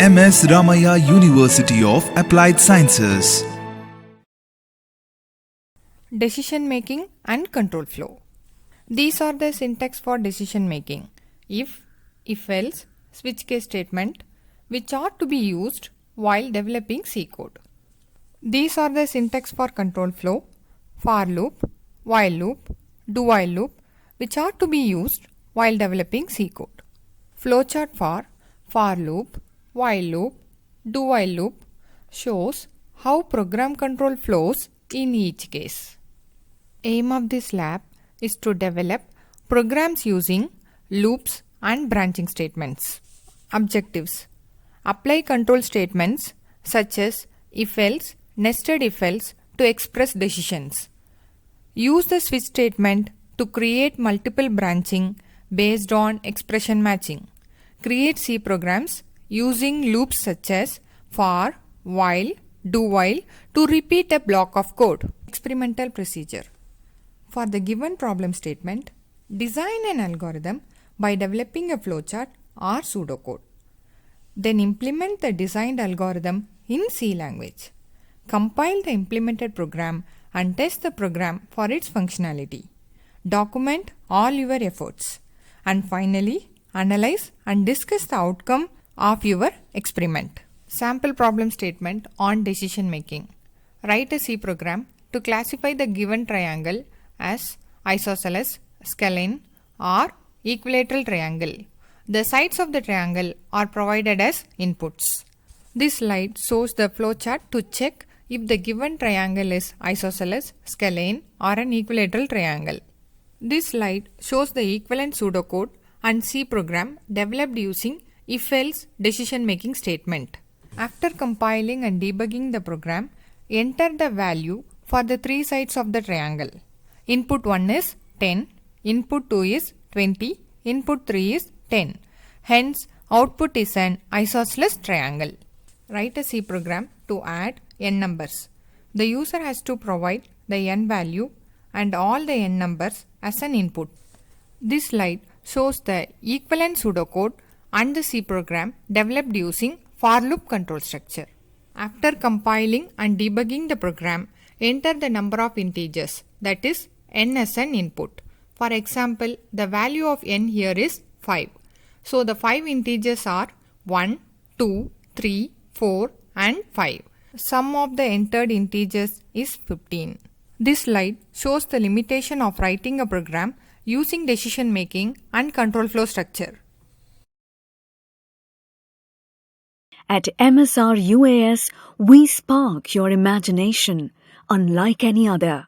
MS Ramaya University of Applied Sciences. Decision making and control flow. These are the syntax for decision making: if else, switch case statement, which are to be used while developing C code. These are the syntax for control flow: for loop, while loop, do while loop, which are to be used while developing C code. Flowchart for loop, while loop, do while loop shows how program control flows in each case. Aim of this lab is to develop programs using loops and branching statements. Objectives: apply control statements such as if-else, nested if-else to express decisions. Use the switch statement to create multiple branching based on expression matching. Create C programs using loops such as for, while, do while to repeat a block of code. Experimental procedure. For the given problem statement, design an algorithm by developing a flowchart or pseudocode. Then implement the designed algorithm in C language. Compile the implemented program and test the program for its functionality. Document all your efforts. And finally, analyze and discuss the outcome of your experiment. Sample problem statement on decision making. Write a C program to classify the given triangle as isosceles, scalene or equilateral triangle. The sides of the triangle are provided as inputs. This slide shows the flowchart to check if the given triangle is isosceles, scalene or an equilateral triangle. This slide shows the equivalent pseudocode and C program developed using if-else decision-making statement. After compiling and debugging the program, enter the value for the three sides of the triangle. Input 1 is 10, input 2 is 20, input 3 is 10. Hence, output is an isosceles triangle. Write a C program to add n numbers. The user has to provide the n value and all the n numbers as an input. This slide shows the equivalent pseudocode and the C program developed using for loop control structure. After compiling and debugging the program, enter the number of integers, that is n as an input. For example, the value of n here is 5. So the 5 integers are 1, 2, 3, 4 and 5. Sum of the entered integers is 15. This slide shows the limitation of writing a program using decision making and control flow structure. At MSR UAS, we spark your imagination unlike any other.